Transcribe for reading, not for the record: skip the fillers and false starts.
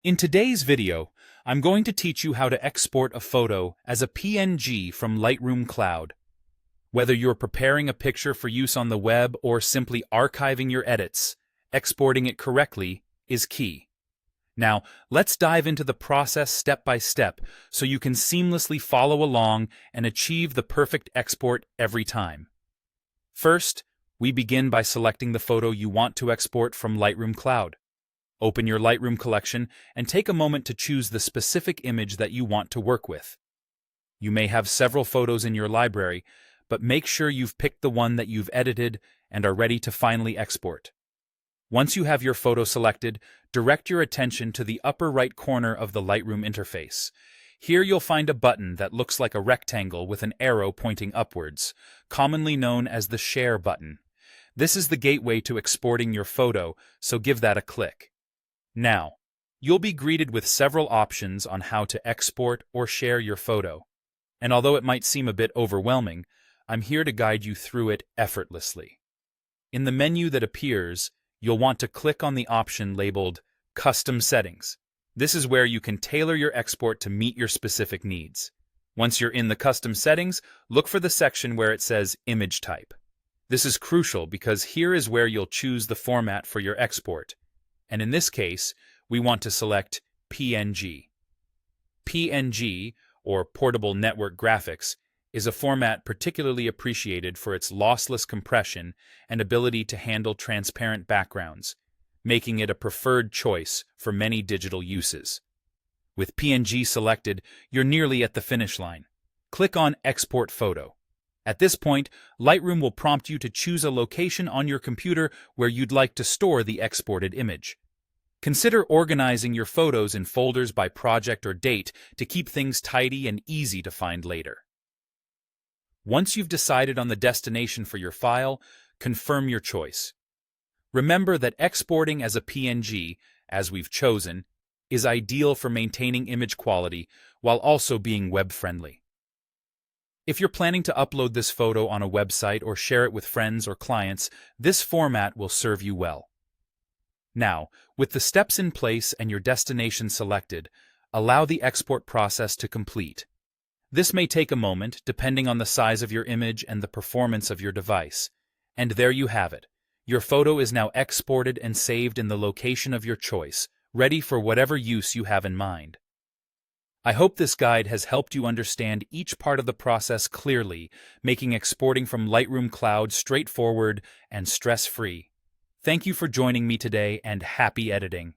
In today's video, I'm going to teach you how to export a photo as a PNG from Lightroom Cloud. Whether you're preparing a picture for use on the web or simply archiving your edits, exporting it correctly is key. Now, let's dive into the process step by step so you can seamlessly follow along and achieve the perfect export every time. First, we begin by selecting the photo you want to export from Lightroom Cloud. Open your Lightroom collection and take a moment to choose the specific image that you want to work with. You may have several photos in your library, but make sure you've picked the one that you've edited and are ready to finally export. Once you have your photo selected, direct your attention to the upper right corner of the Lightroom interface. Here you'll find a button that looks like a rectangle with an arrow pointing upwards, commonly known as the Share button. This is the gateway to exporting your photo, so give that a click. Now, you'll be greeted with several options on how to export or share your photo. And although it might seem a bit overwhelming, I'm here to guide you through it effortlessly. In the menu that appears, you'll want to click on the option labeled Custom Settings. This is where you can tailor your export to meet your specific needs. Once you're in the custom settings, look for the section where it says Image Type. This is crucial because here is where you'll choose the format for your export. And in this case, we want to select PNG. PNG, or Portable Network Graphics, is a format particularly appreciated for its lossless compression and ability to handle transparent backgrounds, making it a preferred choice for many digital uses. With PNG selected, you're nearly at the finish line. Click on Export Photo. At this point, Lightroom will prompt you to choose a location on your computer where you'd like to store the exported image. Consider organizing your photos in folders by project or date to keep things tidy and easy to find later. Once you've decided on the destination for your file, confirm your choice. Remember that exporting as a PNG, as we've chosen, is ideal for maintaining image quality while also being web-friendly. If you're planning to upload this photo on a website or share it with friends or clients, this format will serve you well. Now, with the steps in place and your destination selected, allow the export process to complete. This may take a moment, depending on the size of your image and the performance of your device. And there you have it. Your photo is now exported and saved in the location of your choice, ready for whatever use you have in mind. I hope this guide has helped you understand each part of the process clearly, making exporting from Lightroom Cloud straightforward and stress-free. Thank you for joining me today, and happy editing.